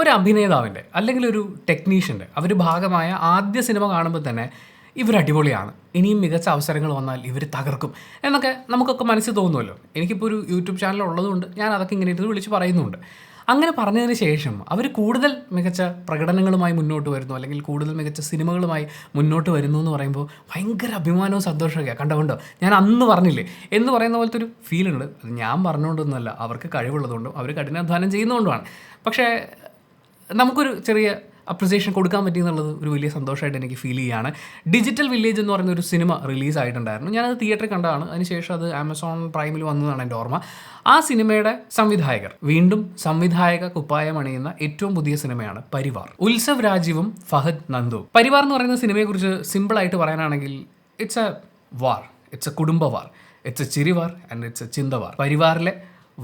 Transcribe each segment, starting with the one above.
ഒരു അഭിനേതാവിൻ്റെ അല്ലെങ്കിൽ ഒരു ടെക്നീഷ്യൻ്റെ അവർ ഭാഗമായ ആദ്യ സിനിമ കാണുമ്പോൾ തന്നെ ഇവർ അടിപൊളിയാണ്, ഇനിയും മികച്ച അവസരങ്ങൾ വന്നാൽ ഇവർ തകർക്കും എന്നൊക്കെ നമുക്കൊക്കെ മനസ്സിൽ തോന്നുമല്ലോ. എനിക്കിപ്പോൾ ഒരു യൂട്യൂബ് ചാനൽ ഉള്ളതുകൊണ്ട് ഞാൻ അതൊക്കെ ഇങ്ങനെ ഇരുന്ന് വിളിച്ച് പറയുന്നുണ്ട്. അങ്ങനെ പറഞ്ഞതിന് ശേഷം അവർ കൂടുതൽ മികച്ച പ്രകടനങ്ങളുമായി മുന്നോട്ട് വരുന്നു, അല്ലെങ്കിൽ കൂടുതൽ മികച്ച സിനിമകളുമായി മുന്നോട്ട് വരുന്നു എന്ന് പറയുമ്പോൾ ഭയങ്കര അഭിമാനവും സന്തോഷമൊക്കെയാണ്. കണ്ടോ ഞാൻ അന്ന് പറഞ്ഞില്ലേ എന്ന് പറയുന്ന പോലത്തെ ഒരു ഫീലുണ്ട്. അത് ഞാൻ പറഞ്ഞുകൊണ്ടൊന്നുമല്ല, അവർക്ക് കഴിവുള്ളതുകൊണ്ടും അവർ കഠിനാധ്വാനം ചെയ്യുന്നതുകൊണ്ടുമാണ്. പക്ഷേ നമുക്കൊരു ചെറിയ അപ്രിസിയേഷൻ കൊടുക്കാൻ പറ്റി എന്നുള്ളത് ഒരു വലിയ സന്തോഷമായിട്ട് എനിക്ക് ഫീൽ ചെയ്യുകയാണ്. ഡിജിറ്റൽ വില്ലേജ് എന്ന് പറയുന്ന ഒരു സിനിമ റിലീസായിട്ടുണ്ടായിരുന്നു. ഞാനത് തിയേറ്ററിൽ കണ്ടതാണ്. അതിനുശേഷം അത് ആമസോൺ പ്രൈമിൽ വന്നതാണ് എൻ്റെ ഓർമ്മ. ആ സിനിമയുടെ സംവിധായകർ വീണ്ടും സംവിധായക കുപ്പായം അണിയുന്ന ഏറ്റവും പുതിയ സിനിമയാണ് പരിവാർ. ഉത്സവ് രാജീവും ഫഹദ് നന്ദുവും. പരിവാർ എന്ന് പറയുന്ന സിനിമയെക്കുറിച്ച് സിമ്പിളായിട്ട് പറയാനാണെങ്കിൽ it's a war, it's a കുടുംബ വാർ, ഇറ്റ്സ് എ ചിരിവാർ ആൻഡ് ഇറ്റ്സ് എ ചിന്തവാർ. പരിവാറിലെ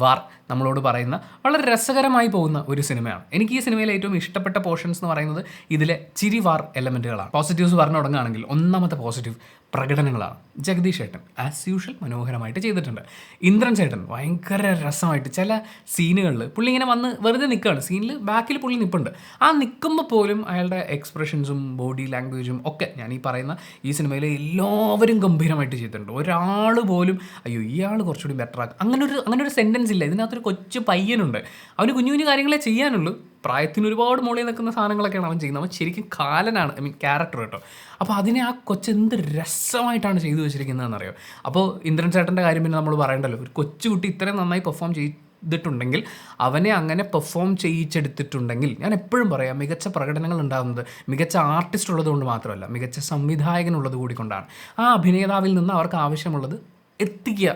വാർ നമ്മളോട് പറയുന്ന വളരെ രസകരമായി പോകുന്ന ഒരു സിനിമയാണ്. എനിക്ക് ഈ സിനിമയിലെ ഏറ്റവും ഇഷ്ടപ്പെട്ട പോർഷൻസ് എന്ന് പറയുന്നത് ഇതിലെ ചിരി വാർ എലമെൻറ്റുകളാണ്. പോസിറ്റീവ്സ് പറഞ്ഞു തുടങ്ങുകയാണെങ്കിൽ ഒന്നാമത്തെ പോസിറ്റീവ് പ്രകടനങ്ങളാണ്. ജഗദീഷ് ചേട്ടൻ ആസ് യൂഷ്വൽ മനോഹരമായിട്ട് ചെയ്തിട്ടുണ്ട്. ഇന്ദ്രൻ ചേട്ടൻ ഭയങ്കര രസമായിട്ട് ചില സീനുകളിൽ പുള്ളി ഇങ്ങനെ വന്ന് വെറുതെ നിൽക്കുകയാണ്, സീനിൽ ബാക്കിൽ പുള്ളി നിൽപ്പുണ്ട്. ആ നിൽക്കുമ്പോൾ പോലും അയാളുടെ എക്സ്പ്രഷൻസും ബോഡി ലാംഗ്വേജും ഒക്കെ ഞാൻ ഈ പറയുന്ന ഈ സിനിമയിലെ എല്ലാവരും ഗംഭീരമായിട്ട് ചെയ്തിട്ടുണ്ട്. ഒരാൾ പോലും അയ്യോ ഇയാൾ കുറച്ചുകൂടി ബെറ്റർ ആക്കും അങ്ങനെ ഒരു സെൻറ്റൻസ് ഇല്ല. ഇതിനകത്തൊരു കൊച്ചു പയ്യനുണ്ട്, അവന് കുഞ്ഞു കുഞ്ഞു കാര്യങ്ങളെ ചെയ്യാനുള്ളൂ. പ്രായത്തിന് ഒരുപാട് മുകളിൽ നിൽക്കുന്ന സാധനങ്ങളൊക്കെയാണ് അവൻ ചെയ്യുന്നത്. അവൻ ശരിക്കും കാലനാണ്, ഐ മീൻ ക്യാരക്ടർ കേട്ടോ. അപ്പോൾ അതിനെ ആ കൊച്ചെന്ത് രസമായിട്ടാണ് ചെയ്തു വെച്ചിരിക്കുന്നതെന്നറിയോ. അപ്പോൾ ഇന്ദ്രൻ ചേട്ടൻ്റെ കാര്യം പിന്നെ നമ്മൾ പറയണ്ടല്ലോ. ഒരു കൊച്ചുകുട്ടി ഇത്രയും നന്നായി പെർഫോം ചെയ്തിട്ടുണ്ടെങ്കിൽ, അവനെ അങ്ങനെ പെർഫോം ചെയ്യിച്ചെടുത്തിട്ടുണ്ടെങ്കിൽ, ഞാൻ എപ്പോഴും പറയാം മികച്ച പ്രകടനങ്ങൾ ഉണ്ടാകുന്നത് മികച്ച ആർട്ടിസ്റ്റ് ഉള്ളത് കൊണ്ട് മാത്രമല്ല, മികച്ച സംവിധായകനുള്ളത് കൂടി കൊണ്ടാണ്. ആ അഭിനേതാവിൽ നിന്ന് അവർക്ക് ആവശ്യമുള്ളത് എത്തിക്കുക,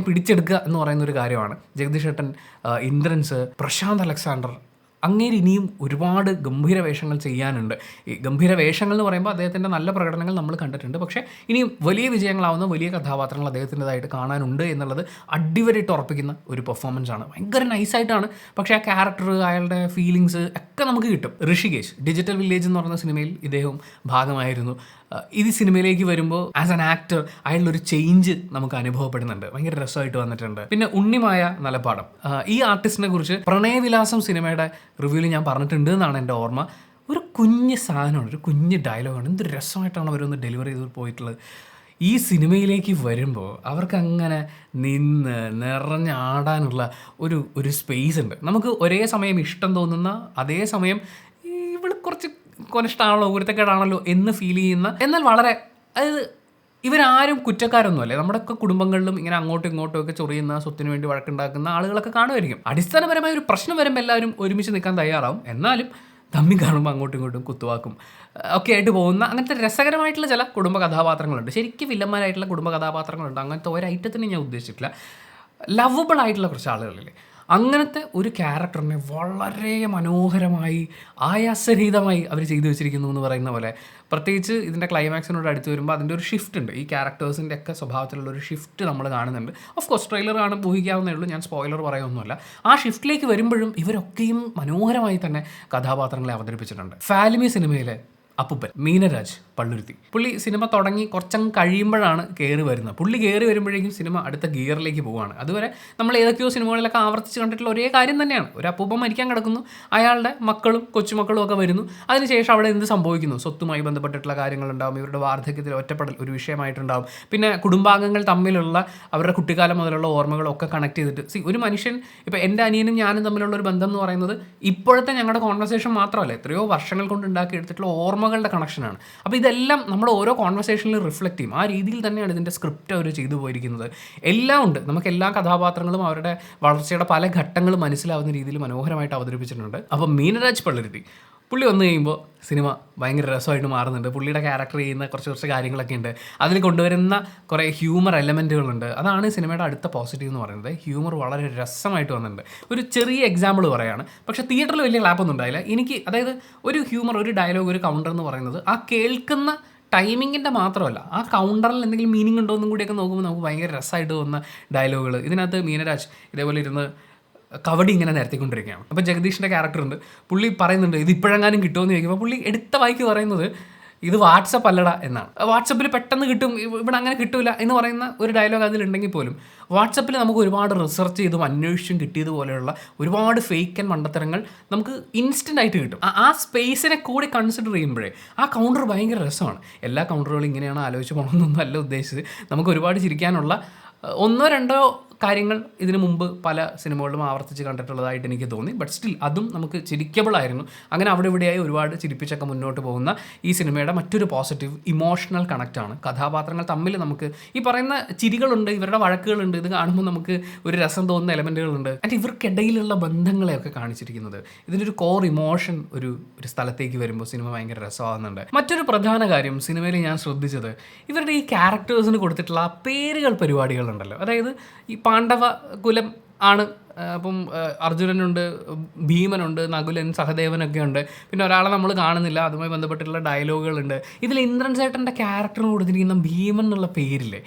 പിടിച്ചെടുക്കുക എന്ന് പറയുന്നൊരു കാര്യമാണ്. ജഗദീഷ് ചേട്ടൻ, ഇന്ദ്രൻസ്, പ്രശാന്ത് അലക്സാണ്ടർ, അങ്ങേര് ഇനിയും ഒരുപാട് ഗംഭീര വേഷങ്ങൾ ചെയ്യാനുണ്ട്. ഈ ഗംഭീര വേഷങ്ങൾ എന്ന് പറയുമ്പോൾ അദ്ദേഹത്തിൻ്റെ നല്ല പ്രകടനങ്ങൾ നമ്മൾ കണ്ടിട്ടുണ്ട്. പക്ഷേ ഇനിയും വലിയ വിജയങ്ങളാവുന്ന വലിയ കഥാപാത്രങ്ങൾ അദ്ദേഹത്തിൻ്റെതായിട്ട് കാണാനുണ്ട് എന്നുള്ളത് അടിവരായിട്ട് ഉറപ്പിക്കുന്ന ഒരു പെർഫോമൻസാണ്. ഭയങ്കര നൈസായിട്ടാണ്, പക്ഷേ ആ ക്യാരക്ടർ, അയാളുടെ ഫീലിങ്സ് ഒക്കെ നമുക്ക് കിട്ടും. ഋഷികേശ് ഡിജിറ്റൽ വില്ലേജ് എന്ന് പറയുന്ന സിനിമയിൽ ഇദ്ദേഹം ഭാഗമായിരുന്നു. ഇത് സിനിമയിലേക്ക് വരുമ്പോൾ ആസ് ആൻ ആക്ടർ അയാളുടെ ഒരു ചേഞ്ച് നമുക്ക് അനുഭവപ്പെടുന്നുണ്ട്. ഭയങ്കര രസമായിട്ട് വന്നിട്ടുണ്ട്. പിന്നെ ഉണ്ണിമായ നലപ്പാടം, ഈ ആർട്ടിസ്റ്റിനെ കുറിച്ച് പ്രണയവിലാസം സിനിമയുടെ റിവ്യൂവിൽ ഞാൻ പറഞ്ഞിട്ടുണ്ട് എന്നാണ് എൻ്റെ ഓർമ്മ. ഒരു കുഞ്ഞ് സാധനമാണ്, ഒരു കുഞ്ഞ് ഡയലോഗാണ്. എന്ത് രസമായിട്ടാണ് അവരൊന്ന് ഡെലിവറി ചെയ്ത് പോയിട്ടുള്ളത്. ഈ സിനിമയിലേക്ക് വരുമ്പോൾ അവർക്ക് അങ്ങനെ നിന്ന് നിറഞ്ഞാടാനുള്ള ഒരു സ്പേസ് ഉണ്ട്. നമുക്ക് ഒരേ സമയം ഇഷ്ടം തോന്നുന്ന, അതേ സമയം ഇവൾ കുറച്ച് കൊനിഷ്ടാണല്ലോ, ഉയരത്തേക്കേടാണല്ലോ എന്ന് ഫീൽ ചെയ്യുന്ന, എന്നാൽ വളരെ, അതായത് ഇവരാരും കുറ്റക്കാരൊന്നുമല്ലേ. നമ്മുടെയൊക്കെ കുടുംബങ്ങളിലും ഇങ്ങനെ അങ്ങോട്ടും ഇങ്ങോട്ടും ഒക്കെ ചൊറിയുന്ന, സ്വത്തിന് വേണ്ടി വഴക്കുണ്ടാക്കുന്ന ആളുകളൊക്കെ കാണുമായിരിക്കും. അടിസ്ഥാനപരമായ ഒരു പ്രശ്നം വരുമ്പോൾ എല്ലാവരും ഒരുമിച്ച് നിൽക്കാൻ തയ്യാറാവും. എന്നാലും തമ്മി കാണുമ്പോൾ അങ്ങോട്ടും ഇങ്ങോട്ടും കുത്തുവാക്കും ഒക്കെ ആയിട്ട് പോകുന്ന അങ്ങനത്തെ രസകരമായിട്ടുള്ള ചില കുടുംബ കഥാപാത്രങ്ങളുണ്ട്. ശരിക്കും വില്ലന്മാരായിട്ടുള്ള കുടുംബ കഥാപാത്രങ്ങളുണ്ട്. അങ്ങനത്തെ ഒരൈറ്റത്തിന് ഞാൻ ഉദ്ദേശിച്ചിട്ടില്ല. ലവബിൾ ആയിട്ടുള്ള കുറച്ച് ആളുകളില്ലേ, അങ്ങനത്തെ ഒരു ക്യാരക്ടറിനെ വളരെ മനോഹരമായി ആയാസരഹിതമായി അവർ ചെയ്തു വെച്ചിരിക്കുന്നു എന്ന് പറയുന്ന പോലെ. പ്രത്യേകിച്ച് ഇതിൻ്റെ ക്ലൈമാക്സിനോട് അടുത്ത് വരുമ്പോൾ അതിൻ്റെ ഒരു ഷിഫ്റ്റ് ഉണ്ട്. ഈ ക്യാരക്ടേഴ്സിൻ്റെ ഒക്കെ സ്വഭാവത്തിലുള്ള ഒരു ഷിഫ്റ്റ് നമ്മൾ കാണുന്നുണ്ട്. ഓഫ് കോഴ്സ് ട്രെയിലർ കാണാൻ ഊഹിക്കാവുന്നേ ഉള്ളൂ, ഞാൻ സ്പോയിലർ പറയുമൊന്നുമല്ല. ആ ഷിഫ്റ്റിലേക്ക് വരുമ്പോഴും ഇവരൊക്കെയും മനോഹരമായി തന്നെ കഥാപാത്രങ്ങളെ അവതരിപ്പിച്ചിട്ടുണ്ട്. ഫാലിമി സിനിമയിലെ അപ്പൂപ്പൻ മീനരാജ് പള്ളുരുത്തി, പുള്ളി സിനിമ തുടങ്ങി കുറച്ചങ്ങ് കഴിയുമ്പോഴാണ് കയറി വരുന്നത്. പുള്ളി കയറി വരുമ്പോഴേക്കും സിനിമ അടുത്ത ഗിയറിലേക്ക് പോവുകയാണ്. അതുവരെ നമ്മൾ ഏതൊക്കെയോ സിനിമകളിലൊക്കെ ആവർത്തിച്ച് കണ്ടിട്ടുള്ള ഒരേ കാര്യം തന്നെയാണ്. ഒരു അപ്പൂപ്പൻ മരിക്കാൻ കിടക്കുന്നു, അയാളുടെ മക്കളും കൊച്ചുമക്കളും ഒക്കെ വരുന്നു. അതിനുശേഷം അവിടെ എന്ത് സംഭവിക്കുന്നു, സ്വത്തുമായി ബന്ധപ്പെട്ടിട്ടുള്ള കാര്യങ്ങളുണ്ടാകും, ഇവരുടെ വാർദ്ധക്യത്തിൽ ഒറ്റപ്പെടൽ ഒരു വിഷയമായിട്ടുണ്ടാകും. പിന്നെ കുടുംബാംഗങ്ങൾ തമ്മിലുള്ള അവരുടെ കുട്ടിക്കാലം മുതലുള്ള ഓർമ്മകളൊക്കെ കണക്ട് ചെയ്തിട്ട് ഒരു മനുഷ്യൻ, ഇപ്പോൾ എൻ്റെ അനിയനും ഞാനും തമ്മിലുള്ള ഒരു ബന്ധം എന്ന് പറയുന്നത് ഇപ്പോഴത്തെ ഞങ്ങളുടെ കോൺവെർസേഷൻ മാത്രമല്ല, എത്രയോ വർഷങ്ങൾ കൊണ്ട് ഉണ്ടാക്കിയെടുത്തിട്ടുള്ള ഓർമ്മകളുടെ കണക്ഷനാണ്. അപ്പോൾ ഇതെല്ലാം നമ്മുടെ ഓരോ കോൺവെർസേഷനിൽ റിഫ്ലക്റ്റ് ചെയ്യും. ആ രീതിയിൽ തന്നെയാണ് ഇതിൻ്റെ സ്ക്രിപ്റ്റ് അവർ ചെയ്തു പോയിരിക്കുന്നത്. എല്ലാം ഉണ്ട്, നമുക്ക് എല്ലാ കഥാപാത്രങ്ങളും അവരുടെ വളർച്ചയുടെ പല ഘട്ടങ്ങളും മനസ്സിലാവുന്ന രീതിയിൽ മനോഹരമായിട്ട് അവതരിപ്പിച്ചിട്ടുണ്ട്. അപ്പോൾ മീനരാജ് പള്ളുരുത്തി പുള്ളി വന്നു കഴിയുമ്പോൾ സിനിമ ഭയങ്കര രസമായിട്ട് മാറുന്നുണ്ട്. പുള്ളിയുടെ ക്യാരക്ടർ ചെയ്യുന്ന കുറച്ച് കാര്യങ്ങളൊക്കെ ഉണ്ട്. അതിൽ കൊണ്ടുവരുന്ന കുറേ ഹ്യൂമർ എലമെൻറ്റുകളുണ്ട്. അതാണ് സിനിമയുടെ അടുത്ത പോസിറ്റീവ് എന്ന് പറയുന്നത്. ഹ്യൂമർ വളരെ രസമായിട്ട് വന്നിട്ടുണ്ട്. ഒരു ചെറിയ എക്സാമ്പിൾ പറയുകയാണ്, പക്ഷേ തിയേറ്ററിൽ വലിയ ക്ലാപ്പൊന്നും ഉണ്ടായില്ല എനിക്ക്. അതായത് ഒരു ഹ്യൂമർ, ഒരു ഡയലോഗ്, ഒരു കൗണ്ടർ എന്ന് പറയുന്നത് ആ കേൾക്കുന്ന ടൈമിങ്ങിൻ്റെ മാത്രമല്ല, ആ കൗണ്ടറിൽ എന്തെങ്കിലും മീനിങ് ഉണ്ടോ എന്നും കൂടിയൊക്കെ നോക്കുമ്പോൾ നമുക്ക് ഭയങ്കര രസമായിട്ട് തോന്നുന്ന ഡയലോഗുകൾ. ഇതിനകത്ത് മീനരാജ് ഇതേപോലെ ഇരുന്ന് കവടി ഇങ്ങനെ നിരത്തിക്കൊണ്ടിരിക്കുകയാണ്. അപ്പോൾ ജഗദീഷിൻ്റെ ക്യാരക്ടർ ഉണ്ട്, പുള്ളി പറയുന്നുണ്ട് ഇത് ഇപ്പോഴെങ്ങാനും കിട്ടുമെന്ന് ചോദിക്കുമ്പോൾ പുള്ളി എടുത്ത വായിക്ക് പറയുന്നത് ഇത് വാട്സപ്പ് അല്ലടാ എന്നാണ്. വാട്സപ്പിൽ പെട്ടെന്ന് കിട്ടും, ഇവിടെ അങ്ങനെ കിട്ടില്ല എന്ന് പറയുന്ന ഒരു ഡയലോഗ് അതിലുണ്ടെങ്കിൽ പോലും വാട്സപ്പിൽ നമുക്ക് ഒരുപാട് റിസർച്ച് ചെയ്തും അന്വേഷിച്ചും കിട്ടിയതുപോലെയുള്ള ഒരുപാട് ഫേക്ക് ആൻഡ് മണ്ടത്തരങ്ങൾ നമുക്ക് ഇൻസ്റ്റൻ്റ് ആയിട്ട് കിട്ടും. ആ സ്പേസിനെ കൂടി കൺസിഡർ ചെയ്യുമ്പോഴേ ആ കൗണ്ടർ ഭയങ്കര രസമാണ്. എല്ലാ കൗണ്ടറുകളും ഇങ്ങനെയാണ് ആലോചിച്ച് പോകണമെന്നൊന്നും അല്ല ഉദ്ദേശിച്ചത്. നമുക്ക് ഒരുപാട് ചിരിക്കാനുള്ള ഒന്നോ രണ്ടോ കാര്യങ്ങൾ ഇതിനു മുമ്പ് പല സിനിമകളിലും ആവർത്തിച്ച് കണ്ടിട്ടുള്ളതായിട്ട് എനിക്ക് തോന്നി. ബട്ട് സ്റ്റിൽ അതും നമുക്ക് ചിരിക്കബിൾ ആയിരുന്നു. അങ്ങനെ അവിടെ ഇവിടെയായി ഒരുപാട് ചിരിപ്പിച്ചൊക്കെ മുന്നോട്ട് പോകുന്ന ഈ സിനിമയുടെ മറ്റൊരു പോസിറ്റീവ് ഇമോഷണൽ കണക്റ്റാണ്. കഥാപാത്രങ്ങൾ തമ്മിൽ നമുക്ക് ഈ പറയുന്ന ചിരികളുണ്ട്, ഇവരുടെ വഴക്കുകളുണ്ട്, ഇത് കാണുമ്പോൾ നമുക്ക് ഒരു രസം തോന്നുന്ന എലമെൻറ്റുകളുണ്ട്. ആൻഡ് ഇവർക്കിടയിലുള്ള ബന്ധങ്ങളെയൊക്കെ കാണിച്ചിരിക്കുന്നത് ഇതിനൊരു കോർ ഇമോഷൻ ഒരു സ്ഥലത്തേക്ക് വരുമ്പോൾ സിനിമ ഭയങ്കര രസമാകുന്നുണ്ട്. മറ്റൊരു പ്രധാന കാര്യം സിനിമയിൽ ഞാൻ ശ്രദ്ധിച്ചത് ഇവരുടെ ഈ ക്യാരക്ടേഴ്സിന് കൊടുത്തിട്ടുള്ള ആ പേരുകൾ പരിപാടികളുണ്ടല്ലോ. അതായത് ഈ പാണ്ഡവ കുലം ആണ്, അപ്പം അർജുനനുണ്ട്, ഭീമനുണ്ട്, നകുലൻ, സഹദേവനൊക്കെ ഉണ്ട്. പിന്നെ ഒരാളെ നമ്മൾ കാണുന്നില്ല, അതുമായി ബന്ധപ്പെട്ടിട്ടുള്ള ഡയലോഗുകളുണ്ട്. ഇതിൽ ഇന്ദ്രൻ ചേട്ടൻ്റെ ക്യാരക്ടറിന് കൊടുത്തിരിക്കുന്ന ഭീമൻ എന്നുള്ള പേരില്ലേ,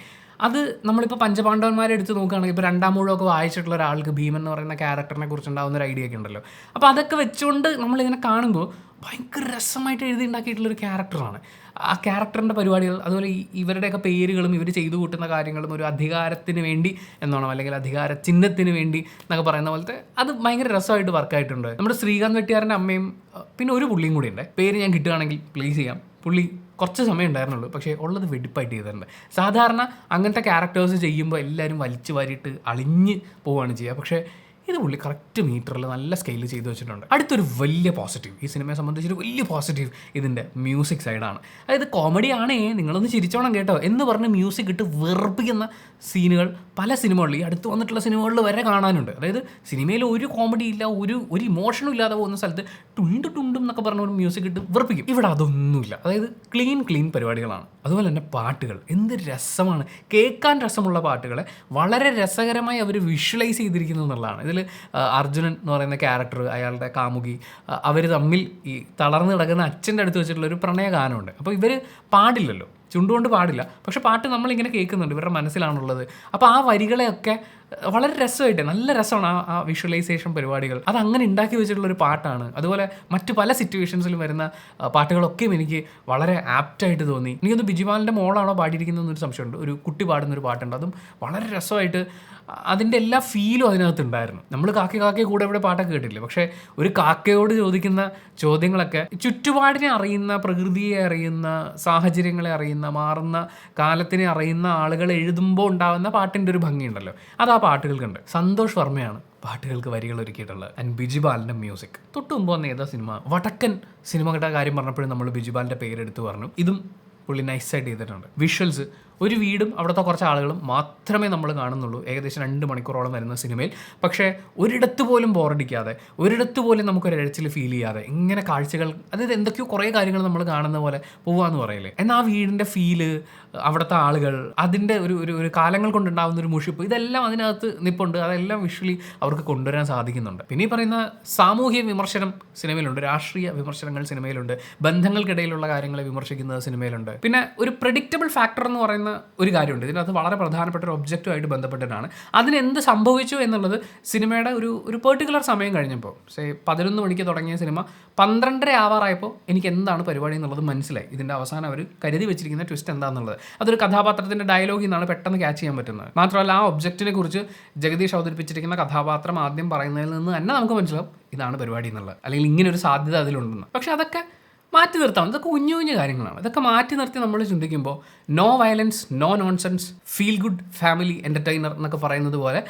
അത് നമ്മളിപ്പോൾ പഞ്ചപാണ്ഡവന്മാരെ എടുത്ത് നോക്കുകയാണെങ്കിൽ ഇപ്പോൾ രണ്ടാം മുഴുവൊക്കെ വായിച്ചിട്ടുള്ള ഒരാൾക്ക് ഭീമൻ എന്ന് പറയുന്ന ക്യാരക്ടറിനെ കുറിച്ചുണ്ടാകുന്ന ഒരു ഐഡിയ ഒക്കെ ഉണ്ടല്ലോ. അപ്പോൾ അതൊക്കെ വെച്ചുകൊണ്ട് നമ്മളിങ്ങനെ കാണുമ്പോൾ ഭയങ്കര രസമായിട്ട് എഴുതി ഉണ്ടാക്കിയിട്ടുള്ളൊരു ക്യാരക്ടറാണ്. ആ ക്യാരക്ടറിൻ്റെ പരിപാടികൾ, അതുപോലെ ഇവരുടെയൊക്കെ പേരുകളും ഇവർ ചെയ്തു കൂട്ടുന്ന കാര്യങ്ങളും ഒരു അധികാരത്തിന് വേണ്ടി എന്നോണം, അല്ലെങ്കിൽ അധികാര ചിഹ്നത്തിന് വേണ്ടി എന്നൊക്കെ പറയുന്ന പോലത്തെ അത് ഭയങ്കര രസമായിട്ട് വർക്കായിട്ടുണ്ട്. നമ്മുടെ ശ്രീകാന്ത് വെട്ടിയാറിൻ്റെ അമ്മയും പിന്നെ ഒരു പുള്ളിയും കൂടി ഉണ്ട്, പേര് ഞാൻ കിട്ടുകയാണെങ്കിൽ പ്ലേസ് ചെയ്യാം. പുള്ളി കുറച്ച് സമയം ഉണ്ടായിരുന്നുള്ളൂ, പക്ഷേ ഉള്ളത് വെടിപ്പായിട്ട് ചെയ്തിട്ടുണ്ട്. സാധാരണ അങ്ങനത്തെ ക്യാരക്ടേഴ്സ് ചെയ്യുമ്പോൾ എല്ലാവരും വലിച്ചു വാരിയിട്ട് അളിഞ്ഞ് പോവുകയാണ് ചെയ്യുക. പക്ഷേ ഇത് പുള്ളി കറക്റ്റ് മീറ്ററിൽ നല്ല സ്കെയിൽ ചെയ്ത് വെച്ചിട്ടുണ്ട്. അടുത്തൊരു വലിയ പോസിറ്റീവ്, ഈ സിനിമയെ സംബന്ധിച്ചൊരു വലിയ പോസിറ്റീവ് ഇതിൻ്റെ മ്യൂസിക് സൈഡാണ്. അതായത് കോമഡിയാണേ, നിങ്ങളൊന്ന് ചിരിച്ചോണം കേട്ടോ എന്ന് പറഞ്ഞ് മ്യൂസിക് ഇട്ട് വെറുപ്പിക്കുന്ന സീനുകൾ പല സിനിമകളിൽ, ഈ അടുത്ത് വന്നിട്ടുള്ള സിനിമകളിൽ വരെ കാണാനുണ്ട്. അതായത് സിനിമയിൽ ഒരു കോമഡി ഇല്ല, ഒരു ഇമോഷനും ഇല്ലാതെ പോകുന്ന സ്ഥലത്ത് ടുണ്ടും എന്നൊക്കെ പറഞ്ഞ ഒരു മ്യൂസിക് ഇട്ട് വെറുപ്പിക്കും. ഇവിടെ അതൊന്നുമില്ല. അതായത് ക്ലീൻ പരിപാടികളാണ്. അതുപോലെ തന്നെ പാട്ടുകൾ എന്ത് രസമാണ്, കേൾക്കാൻ രസമുള്ള പാട്ടുകളെ വളരെ രസകരമായി അവർ വിഷ്വലൈസ് ചെയ്തിരിക്കുന്നു എന്നുള്ളതാണ്. ഇതിൽ അർജുനൻ എന്ന് പറയുന്ന ക്യാരക്ടർ, അയാളുടെ കാമുകി, അവർ തമ്മിൽ ഈ തളർന്ന് കിടക്കുന്ന അച്ഛൻ്റെ അടുത്ത് വെച്ചിട്ടുള്ള ഒരു പ്രണയഗാനമുണ്ട്. അപ്പോൾ ഇവർ പാടില്ലല്ലോ, ചുണ്ടുകൊണ്ട് പാടില്ല, പക്ഷെ പാട്ട് നമ്മളിങ്ങനെ കേൾക്കുന്നുണ്ട്, ഇവരുടെ മനസ്സിലാണുള്ളത്. അപ്പോൾ ആ വരികളെയൊക്കെ വളരെ രസമായിട്ട്, നല്ല രസമാണ് ആ വിഷ്വലൈസേഷൻ പരിപാടികൾ. അത് അങ്ങനെ ഉണ്ടാക്കി വെച്ചിട്ടുള്ളൊരു പാട്ടാണ്. അതുപോലെ മറ്റു പല സിറ്റുവേഷൻസിലും വരുന്ന പാട്ടുകളൊക്കെയും എനിക്ക് വളരെ ആപ്റ്റായിട്ട് തോന്നി. എനിക്കൊന്ന് ബിജിപാലിൻ്റെ മോളാണോ പാടിയിരിക്കുന്നതെന്നൊരു സംശയമുണ്ട്. ഒരു കുട്ടി പാടുന്നൊരു പാട്ടുണ്ട്, അതും വളരെ രസമായിട്ട് അതിൻ്റെ എല്ലാ ഫീലും അതിനകത്തുണ്ടായിരുന്നു. നമ്മൾ കാക്കയെ കൂടെ ഇവിടെ പാട്ടൊക്കെ കേട്ടില്ലേ, പക്ഷേ ഒരു കാക്കയോട് ചോദിക്കുന്ന ചോദ്യങ്ങളൊക്കെ ചുറ്റുപാടിനെ അറിയുന്ന, പ്രകൃതിയെ അറിയുന്ന, സാഹചര്യങ്ങളെ അറിയുന്ന, മാറുന്ന കാലത്തിനെ അറിയുന്ന ആളുകൾ എഴുതുമ്പോൾ ഉണ്ടാകുന്ന പാട്ടിൻ്റെ ഒരു ഭംഗിയുണ്ടല്ലോ, അത് ആ പാട്ടുകൾക്കുണ്ട്. സന്തോഷ് വർമ്മയാണ് പാട്ടുകൾക്ക് വരികൾ ഒരുക്കിയിട്ടുള്ളത്. ആൻഡ് ബിജിപാലിൻ്റെ മ്യൂസിക്. തൊട്ട് മുമ്പ് വന്ന ഏതാ സിനിമ, വടക്കൻ സിനിമകളുടെ കാര്യം പറഞ്ഞപ്പോഴും നമ്മൾ ബിജിപാലിൻ്റെ പേരെടുത്ത് പറഞ്ഞു. ഇതും പുള്ളി നൈസായിട്ട് ചെയ്തിട്ടുണ്ട്. വിഷ്വൽസ്, ഒരു വീടും അവിടുത്തെ കുറച്ച് ആളുകളും മാത്രമേ നമ്മൾ കാണുന്നുള്ളൂ ഏകദേശം 2 മണിക്കൂറോളം വരുന്ന സിനിമയിൽ. പക്ഷേ ഒരിടത്ത് പോലും ബോറടിക്കാതെ, ഒരിടത്ത് പോലും നമുക്കൊരു ഇഴച്ചിൽ ഫീൽ ചെയ്യാതെ ഇങ്ങനെ കാഴ്ചകൾ, അതായത് എന്തൊക്കെയോ കുറേ കാര്യങ്ങൾ നമ്മൾ കാണുന്ന പോലെ പോവാന്ന് പറയില്ലേ, എന്നാൽ ആ വീടിൻ്റെ ഫീല്, അവിടുത്തെ ആളുകൾ, അതിൻ്റെ ഒരു കാലങ്ങൾ കൊണ്ടുണ്ടാകുന്ന ഒരു മുഷിപ്പ്, ഇതെല്ലാം അതിനകത്ത് നിപ്പുണ്ട്. അതെല്ലാം വിഷ്വലി അവർക്ക് കൊണ്ടുവരാൻ സാധിക്കുന്നുണ്ട്. പിന്നെ ഈ പറയുന്ന സാമൂഹ്യ വിമർശനം സിനിമയിലുണ്ട്, രാഷ്ട്രീയ വിമർശനങ്ങൾ സിനിമയിലുണ്ട്, ബന്ധങ്ങൾക്കിടയിലുള്ള കാര്യങ്ങളെ വിമർശിക്കുന്നത് സിനിമയിലുണ്ട്. പിന്നെ ഒരു പ്രെഡിക്റ്റബിൾ ഫാക്ടർ എന്ന് പറയുന്ന ഒരു കാര്യമുണ്ട് ഇതിനകത്ത്, വളരെ പ്രധാനപ്പെട്ട ഒരു ഒബ്ജക്റ്റുമായിട്ട് ബന്ധപ്പെട്ടിട്ടാണ്. അതിനെന്ത് സംഭവിച്ചു എന്നുള്ളത് സിനിമയുടെ ഒരു പെർട്ടിക്കുലർ സമയം കഴിഞ്ഞപ്പോൾ, 11 മണിക്ക് തുടങ്ങിയ സിനിമ 12:30 ആവാറായപ്പോൾ എനിക്ക് എന്താണ് പരിപാടി എന്നുള്ളത് മനസ്സിലായി. ഇതിൻ്റെ അവസാനം അവർ കരുതി വെച്ചിരിക്കുന്ന ട്വിസ്റ്റ് എന്താണെന്നുള്ളത്, അതൊരു കഥാപാത്രത്തിൻ്റെ ഡയലോഗിൽ നിന്നാണ് പെട്ടെന്ന് ക്യാച്ച് ചെയ്യാൻ പറ്റുന്നത്. മാത്രമല്ല ആ ഒബ്ജക്റ്റിനെ കുറിച്ച് ജഗദീഷ് അവതരിപ്പിച്ചിരിക്കുന്ന കഥാപാത്രം ആദ്യം പറയുന്നതിൽ നിന്ന് തന്നെ നമുക്ക് മനസ്സിലാവും ഇതാണ് പരിപാടി എന്നുള്ളത്, അല്ലെങ്കിൽ ഇങ്ങനെ ഒരു സാധ്യത അതിലുണ്ടെന്ന്. പക്ഷെ അതൊക്കെ മാറ്റി നിർത്താം. ഇതൊക്കെ കുഞ്ഞു കാര്യങ്ങളാണ്. ഇതൊക്കെ മാറ്റി നിർത്തി നമ്മൾ ചിന്തിക്കുമ്പോൾ no violence, no nonsense, feel good family entertainer എന്നൊക്കെ പറയുന്നത് പോലെ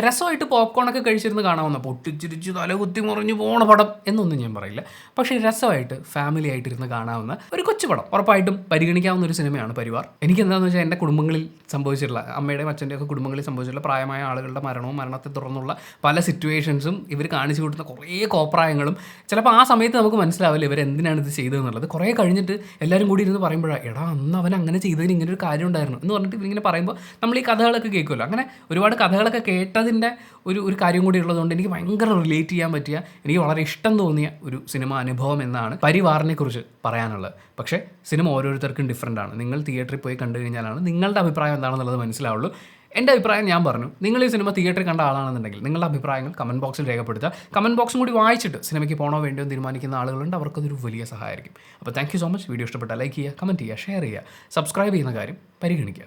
രസമായിട്ട് പോപ്കോണൊക്കെ കഴിച്ചിരുന്ന് കാണാവുന്ന, പൊട്ടിച്ചിരിച്ച് തലകുത്തി മുറിഞ്ഞു പോണ പടം എന്നൊന്നും ഞാൻ പറയില്ല. പക്ഷേ രസമായിട്ട് ഫാമിലി ആയിട്ടിരുന്ന് കാണാവുന്ന ഒരു കൊച്ചു പടം, ഉറപ്പായിട്ടും പരിഗണിക്കാവുന്ന ഒരു സിനിമയാണ് പരിവാർ. എനിക്ക് എന്താണെന്ന് വെച്ചാൽ എൻ്റെ കുടുംബങ്ങളിൽ സംഭവിച്ചിട്ടുള്ള, അമ്മയുടെയും അച്ഛൻ്റെയും ഒക്കെ കുടുംബങ്ങളിൽ സംഭവിച്ചിട്ടുള്ള പ്രായമായ ആളുകളുടെ മരണവും മരണത്തെ തുടർന്നുള്ള പല സിറ്റുവേഷൻസും ഇവർ കാണിച്ചു കൊടുക്കുന്ന കുറേ കോപ്രായങ്ങളും ചിലപ്പോൾ ആ സമയത്ത് നമുക്ക് മനസ്സിലാവില്ല ഇവരെന്തിനാണ് ഇത് ചെയ്തതെന്നുള്ളത്. കുറേ കഴിഞ്ഞിട്ട് എല്ലാവരും കൂടി ഇരുന്ന് പറയുമ്പോഴാണ് എടാ അന്ന് അവൻ അങ്ങനെ ചെയ്തതിന് ഇങ്ങനെ ഒരു കാര്യം ഉണ്ടായിരുന്നു എന്ന് പറഞ്ഞിട്ട് ഇവരിങ്ങനെ പറയുമ്പോൾ നമ്മൾ ഈ കഥകളൊക്കെ കേൾക്കുമല്ലോ. അങ്ങനെ ഒരുപാട് കഥകളൊക്കെ കേട്ടതിൻ്റെ ഒരു കാര്യം കൂടി ഉള്ളതുകൊണ്ട് എനിക്ക് ഭയങ്കര റിലേറ്റ് ചെയ്യാൻ പറ്റിയ, എനിക്ക് വളരെ ഇഷ്ടം തോന്നിയ ഒരു സിനിമ അനുഭവം എന്നാണ് പരിവാറിനെ കുറിച്ച് പറയാനുള്ളത്. പക്ഷേ സിനിമ ഓരോരുത്തർക്കും ഡിഫറൻ്റ് ആണ്. നിങ്ങൾ തിയേറ്ററിൽ പോയി കണ്ടു കഴിഞ്ഞാലാണ് നിങ്ങളുടെ അഭിപ്രായം എന്താണെന്നുള്ളത് മനസ്സിലാവുള്ളൂ. എൻ്റെ അഭിപ്രായം ഞാൻ പറഞ്ഞു. നിങ്ങൾ ഈ സിനിമ തിയേറ്ററിൽ കണ്ട ആളാണെന്നുണ്ടെങ്കിൽ നിങ്ങളുടെ അഭിപ്രായങ്ങൾ കമൻറ്റ് ബോക്സിൽ രേഖപ്പെടുത്തുക. കമൻറ്റ് ബോക്സും കൂടി വായിച്ചിട്ട് സിനിമയ്ക്ക് പോകണോ വേണ്ടോ തീരുമാനിക്കുന്ന ആളുകളുണ്ട്, അവർക്കതൊരു വലിയ സഹായമായിരിക്കും. അപ്പോൾ thank you so much. Video ഇഷ്ടപ്പെട്ടാൽ ലൈക്ക് ചെയ്യുക, കമൻറ്റ് ചെയ്യുക, ഷെയർ ചെയ്യുക, സബ്സ്ക്രൈബ് ചെയ്യുന്ന കാര്യം പരിഗണിക്കുക.